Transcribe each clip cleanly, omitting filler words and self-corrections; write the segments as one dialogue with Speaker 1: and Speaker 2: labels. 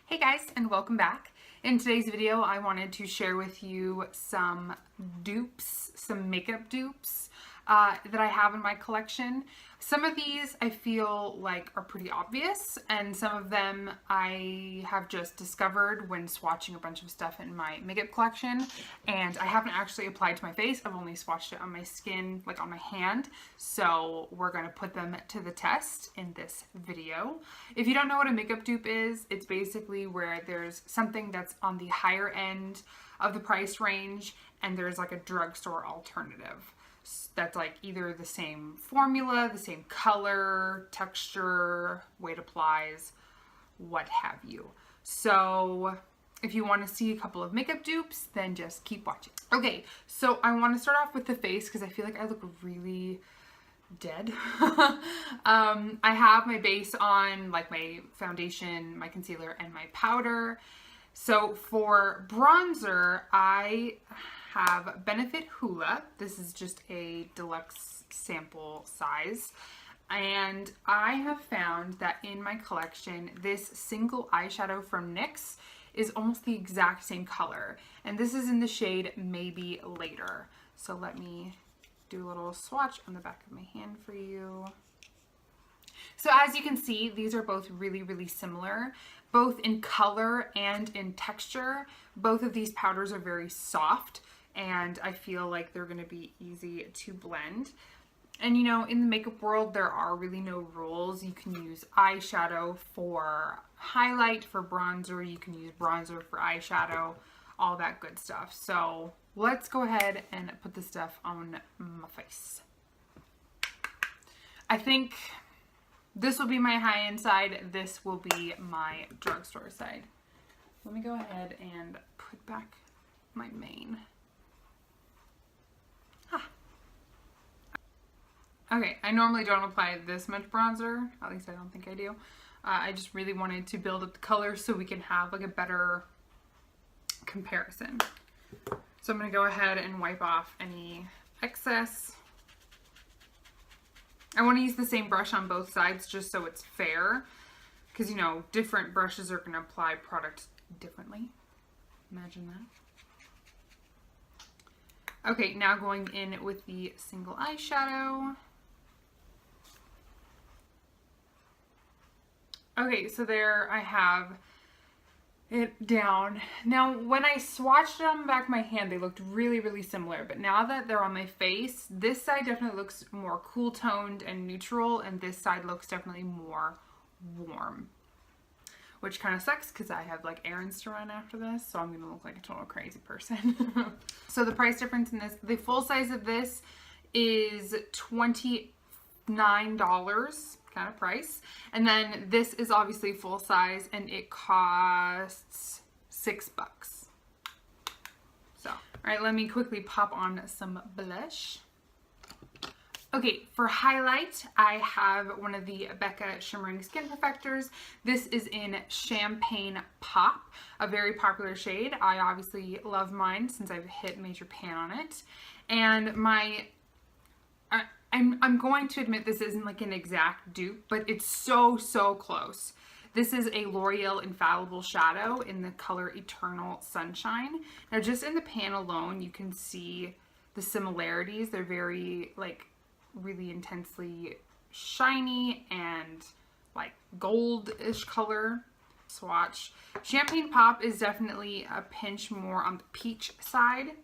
Speaker 1: Hey guys, and welcome back. In today's video, I wanted to share with you some dupes, some makeup dupes that I have in my collection. Some of these I feel like are pretty obvious, and some of them I have just discovered when swatching a bunch of stuff in my makeup collection, and I haven't actually applied to my face. I've only swatched it on my skin, like on my hand, so we're going to put them to the test in this video. If you don't know what a makeup dupe is, it's basically where there's something that's on the higher end of the price range, and there's like a drugstore alternative that's like either the same formula, the same color, texture, way it applies, what have you. So if you want to see a couple of makeup dupes, then just keep watching. Okay, so I want to start off with the face because I feel like I look really dead. I have my base on, like my foundation, my concealer, and my powder. So for bronzer, I have Benefit Hoola. This is just a deluxe sample size. And I have found that in my collection, this single eyeshadow from NYX is almost the exact same color. And this is in the shade Maybe Later. So let me do a little swatch on the back of my hand for you. So as you can see, these are both really similar, both in color and in texture. Both of these powders are very soft, and I feel like they're going to be easy to blend. And you know, in the makeup world, there are really no rules. You can use eyeshadow for highlight, for bronzer. You can use bronzer for eyeshadow, all that good stuff. So let's go ahead and put this stuff on my face. I think this will be my high-end side. This will be my drugstore side. Let me go ahead and put back my mane. Okay, I normally don't apply this much bronzer. At least I don't think I do. I just really wanted to build up the color so we can have like a better comparison. So I'm going to go ahead and wipe off any excess. I want to use the same brush on both sides just so it's fair, because you know, different brushes are going to apply product differently. Imagine that. Okay, now going in with the single eyeshadow. Okay, so there I have it down. Now, when I swatched it on the back of my hand, they looked really similar, but now that they're on my face, this side definitely looks more cool toned and neutral, and this side looks definitely more warm, which kind of sucks because I have like errands to run after this, so I'm gonna look like a total crazy person. So the price difference in this, the full size of this is $29 kind of price, and then this is obviously full size and it costs $6. So, all right, let me quickly pop on some blush. Okay, for highlight, I have one of the Becca Shimmering Skin Perfectors. This is in Champagne Pop, a very popular shade. I obviously love mine since I've hit Major Pan on it. And I'm going to admit this isn't like an exact dupe, but it's so close. This is a L'Oreal Infallible shadow in the color Eternal Sunshine. Now just in the pan alone, you can see the similarities. They're very like really intensely shiny and like gold-ish color. Swatch. Champagne Pop is definitely a pinch more on the peach side.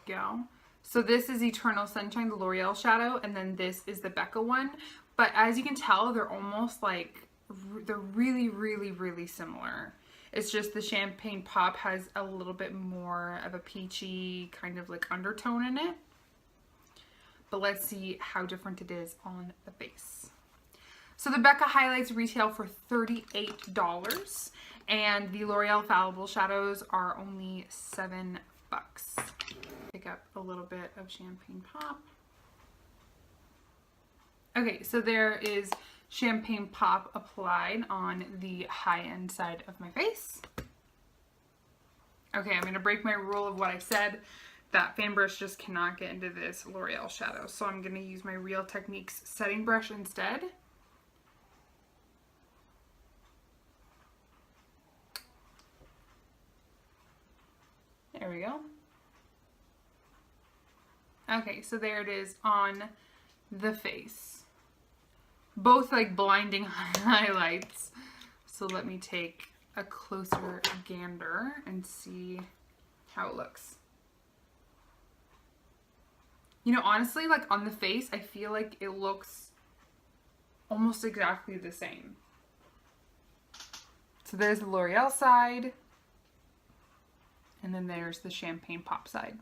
Speaker 1: Go. So this is Eternal Sunshine, the L'Oreal shadow, and then this is the Becca one. But as you can tell, they're almost like, they're really similar. It's just the Champagne Pop has a little bit more of a peachy kind of like undertone in it. But let's see how different it is on the base. So the Becca highlights retail for $38, and the L'Oreal Infallible shadows are only $7. Pick up a little bit of Champagne Pop. Okay, so there is Champagne Pop applied on the high-end side of my face. Okay, I'm going to break my rule of what I said. That fan brush just cannot get into this L'Oreal shadow, so I'm going to use my Real Techniques setting brush instead. There we go. Okay, so there it is on the face. Both like blinding highlights. So let me take a closer gander and see how it looks. You know, honestly, like on the face, I feel like it looks almost exactly the same. So there's the L'Oreal side, and then there's the Champagne Pop side.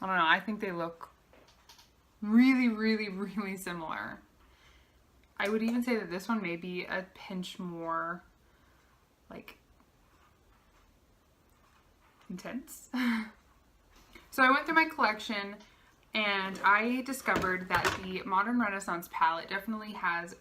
Speaker 1: I don't know, I think they look really, really, really similar. I would even say that this one may be a pinch more, like, intense. So I went through my collection and I discovered that the Modern Renaissance palette definitely has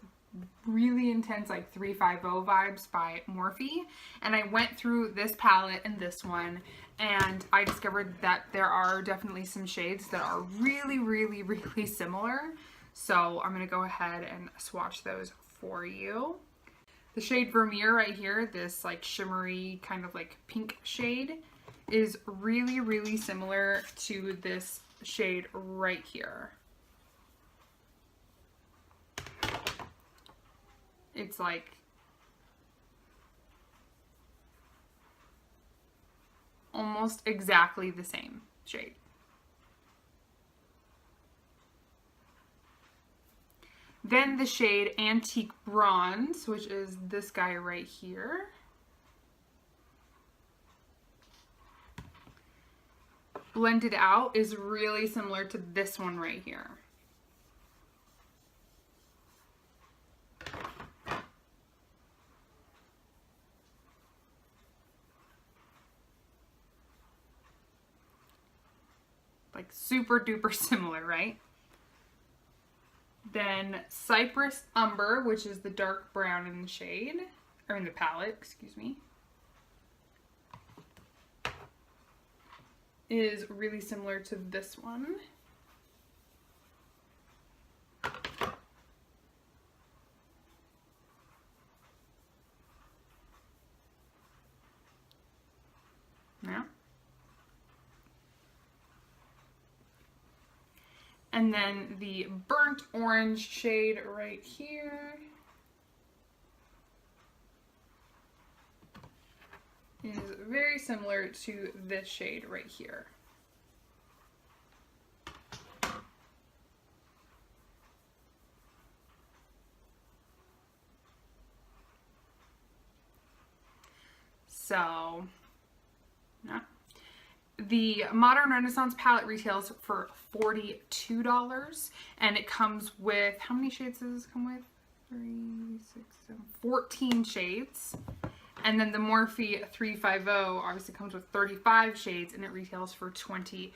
Speaker 1: really intense like 350 vibes by Morphe, and I went through this palette and this one, and I discovered that there are definitely some shades that are really, really, really similar. So I'm gonna go ahead and swatch those for you. The shade Vermeer right here, this like shimmery kind of like pink shade, is really, really similar to this shade right here. It's like almost exactly the same shade. Then the shade Antique Bronze, which is this guy right here. Blended out is really similar to this one right here. Like super duper similar, right? Then Cypress Umber, which is the dark brown in the shade, or in the palette, excuse me, is really similar to this one. Yeah. And then the burnt orange shade right here is very similar to this shade right here. So, yeah. The Modern Renaissance palette retails for $42, and it comes with, how many shades does this come with? 3, 6, 7, 14 shades. And then the Morphe 350 obviously comes with 35 shades, and it retails for $23.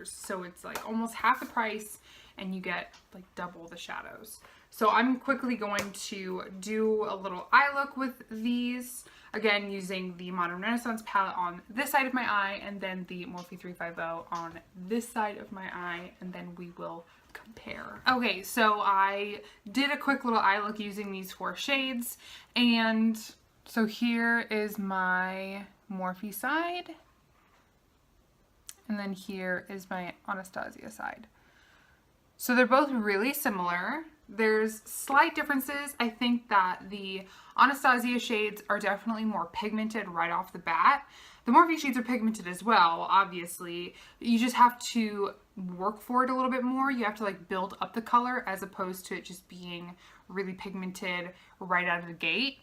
Speaker 1: So it's like almost half the price, and you get like double the shadows. So I'm quickly going to do a little eye look with these. Again, using the Modern Renaissance palette on this side of my eye, and then the Morphe 350 on this side of my eye, and then we will compare. Okay, so I did a quick little eye look using these 4 shades, and so here is my Morphe side, and then here is my Anastasia side. So they're both really similar. There's slight differences. I think that the Anastasia shades are definitely more pigmented right off the bat. The Morphe shades are pigmented as well, obviously. You just have to work for it a little bit more. You have to like build up the color as opposed to it just being really pigmented right out of the gate.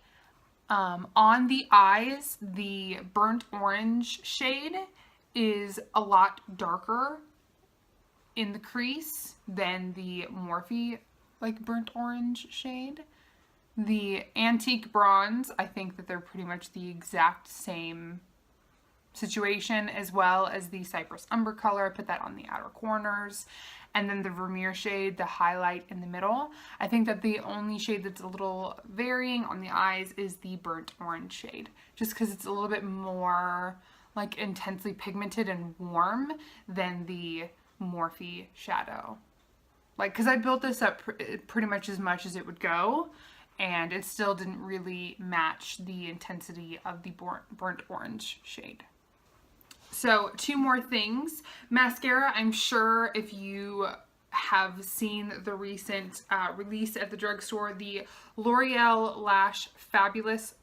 Speaker 1: On the eyes, the burnt orange shade is a lot darker in the crease than the Morphe like burnt orange shade. The Antique Bronze, I think that they're pretty much the exact same situation, as well as the Cypress Umber color. I put that on the outer corners. And then the Vermeer shade, the highlight in the middle. I think that the only shade that's a little varying on the eyes is the burnt orange shade, just because it's a little bit more like intensely pigmented and warm than the Morphe shadow. Like, because I built this up pretty much as it would go, and it still didn't really match the intensity of the burnt orange shade. So 2 more things. Mascara, I'm sure if you have seen the recent release at the drugstore, the L'Oreal Lash Paradise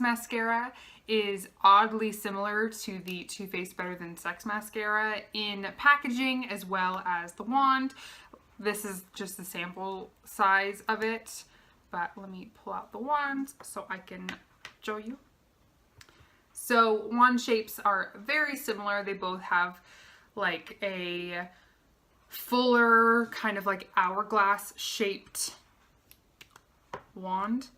Speaker 1: mascara is oddly similar to the Too Faced Better Than Sex mascara in packaging as well as the wand. This is just the sample size of it, but let me pull out the wand so I can show you. So wand shapes are very similar. They both have like a fuller kind of like hourglass shaped wand.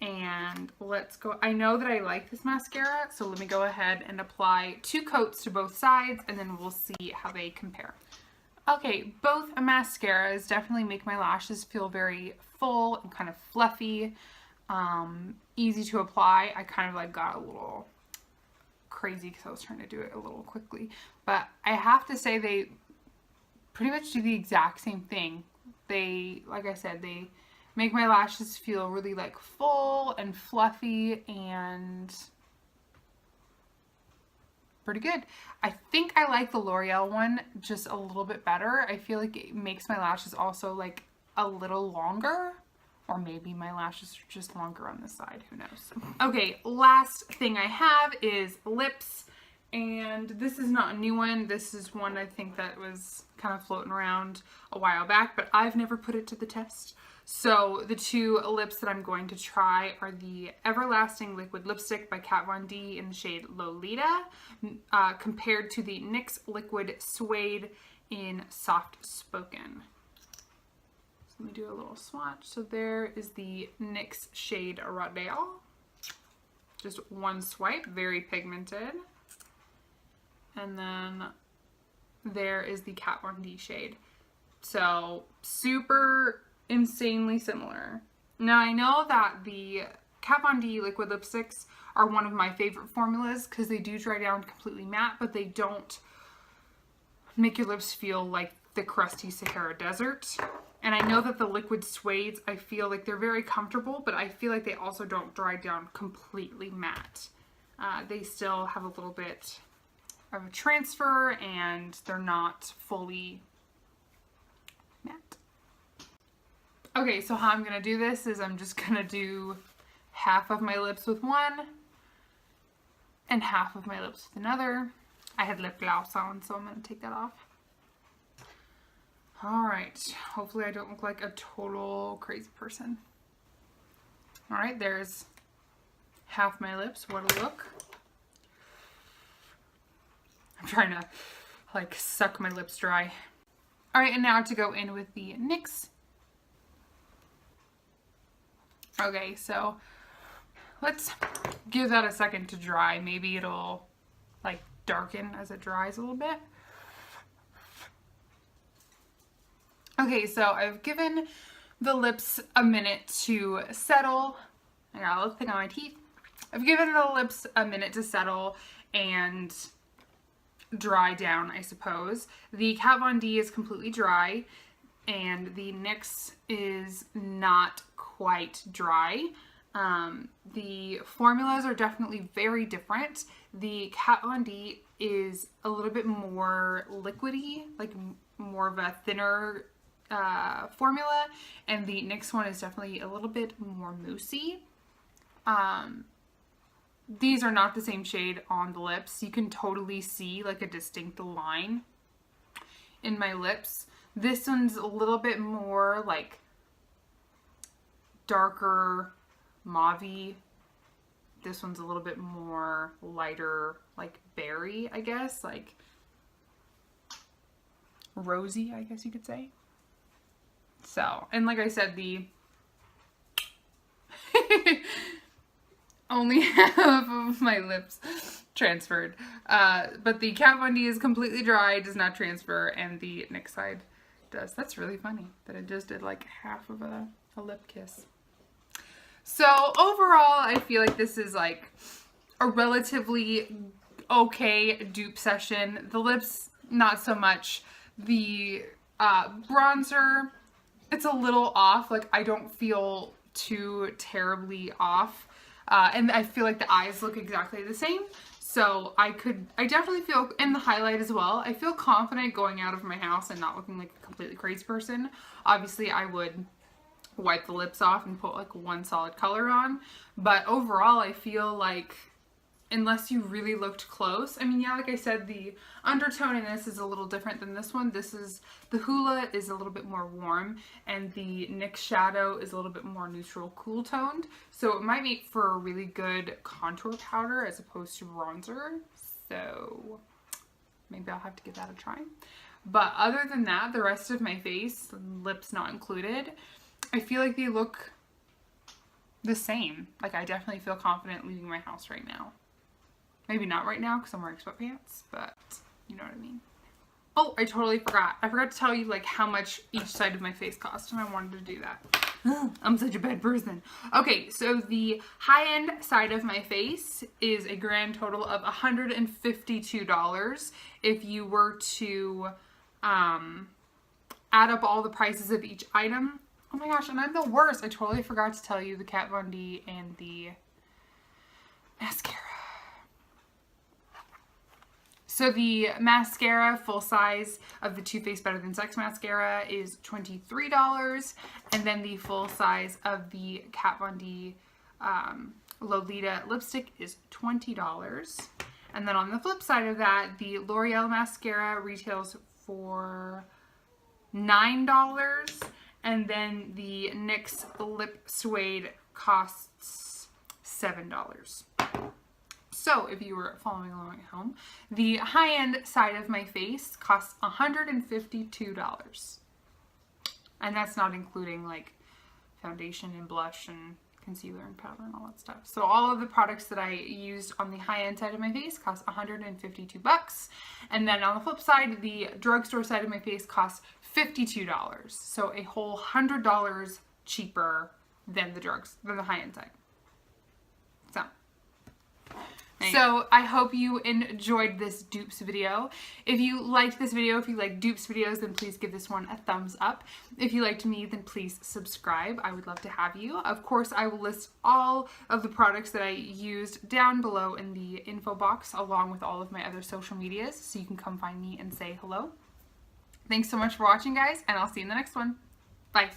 Speaker 1: And let's go. I know that I like this mascara, so let me go ahead and apply 2 coats to both sides, and then we'll see how they compare. Okay, both mascaras definitely make my lashes feel very full and kind of fluffy, easy to apply. I kind of like got a little crazy because I was trying to do it a little quickly, but I have to say they pretty much do the exact same thing. They, like I said, they make my lashes feel really like full and fluffy and pretty good. I think I like the L'Oreal one just a little bit better. I feel like it makes my lashes also like a little longer, or maybe my lashes are just longer on this side, who knows. Okay, last thing I have is lips, and this is not a new one. This is one I think that was kind of floating around a while back, but I've never put it to the test. So the 2 lips that I'm going to try are the Everlasting Liquid Lipstick by Kat Von D in the shade Lolita, compared to the NYX Liquid Suede in Soft Spoken. So let me do a little swatch. So there is the NYX shade Roreal. Just one swipe, very pigmented. And then there is the Kat Von D shade. So super insanely similar. Now I know that the Kat Von D liquid lipsticks are one of my favorite formulas because they do dry down completely matte, but they don't make your lips feel like the crusty Sahara Desert. And I know that the liquid suedes, I feel like they're very comfortable, but I feel like they also don't dry down completely matte. They still have a little bit of a transfer and they're not fully matte. Okay, so how I'm going to do this is I'm just going to do half of my lips with one and half of my lips with another. I had lip gloss on, so I'm going to take that off. Alright, hopefully I don't look like a total crazy person. Alright, there's half my lips. What a look. I'm trying to like suck my lips dry. Alright, and now to go in with the NYX. Okay, so let's give that a second to dry. Maybe it'll like darken as it dries a little bit. Okay, so I've given the lips a minute to settle. I got a little thing on my teeth. I've given the lips a minute to settle and dry down, I suppose. The Kat Von D is completely dry and the NYX is not quite dry. The formulas are definitely very different. The Kat Von D is a little bit more liquidy, like more of a thinner formula, and the NYX one is definitely a little bit more moussey. These are not the same shade on the lips. You can totally see like a distinct line in my lips. This one's a little bit more like darker mauve-y. This one's a little bit more lighter, like berry, I guess, like rosy, I guess you could say. So, and like I said, the only half of my lips transferred. But the Kat Von D is completely dry, does not transfer, and the NYX side does. That's really funny that it just did like half of a lip kiss. So overall, I feel like this is like a relatively okay dupe session. The lips, not so much. The bronzer it's a little off. Like, I don't feel too terribly off. And I feel like the eyes look exactly the same. So I definitely feel, in the highlight as well, I feel confident going out of my house and not looking like a completely crazy person. Obviously, I would wipe the lips off and put like one solid color on. But overall, I feel like, unless you really looked close, I mean, yeah, like I said, the undertone in this is a little different than this one. The Hoola is a little bit more warm, and the NYX shadow is a little bit more neutral, cool toned. So it might make for a really good contour powder as opposed to bronzer. So maybe I'll have to give that a try. But other than that, the rest of my face, lips not included, I feel like they look the same. Like, I definitely feel confident leaving my house right now. Maybe not right now because I'm wearing sweatpants, but you know what I mean. Oh, I totally forgot. I forgot to tell you like how much each side of my face cost, and I wanted to do that. I'm such a bad person. Okay, so the high-end side of my face is a grand total of $152. If you were to add up all the prices of each item. Oh my gosh, and I'm the worst. I totally forgot to tell you the Kat Von D and the mascara. So the mascara, full size of the Too Faced Better Than Sex mascara is $23. And then the full size of the Kat Von D Lolita lipstick is $20. And then on the flip side of that, the Loreal mascara retails for $9. And then the NYX Lip Suede costs $7. So if you were following along at home, the high-end side of my face costs $152. And that's not including like foundation and blush and concealer and powder and all that stuff. So all of the products that I used on the high-end side of my face cost $152. And then on the flip side, the drugstore side of my face costs $52. So a whole $100 cheaper than the high-end side. So I hope you enjoyed this dupes video. If you liked this video, if you like dupes videos, then please give this one a thumbs up. If you liked me, then please subscribe. I would love to have you. Of course, I will list all of the products that I used down below in the info box, along with all of my other social medias, so you can come find me and say hello. Thanks so much for watching, guys, and I'll see you in the next one. Bye.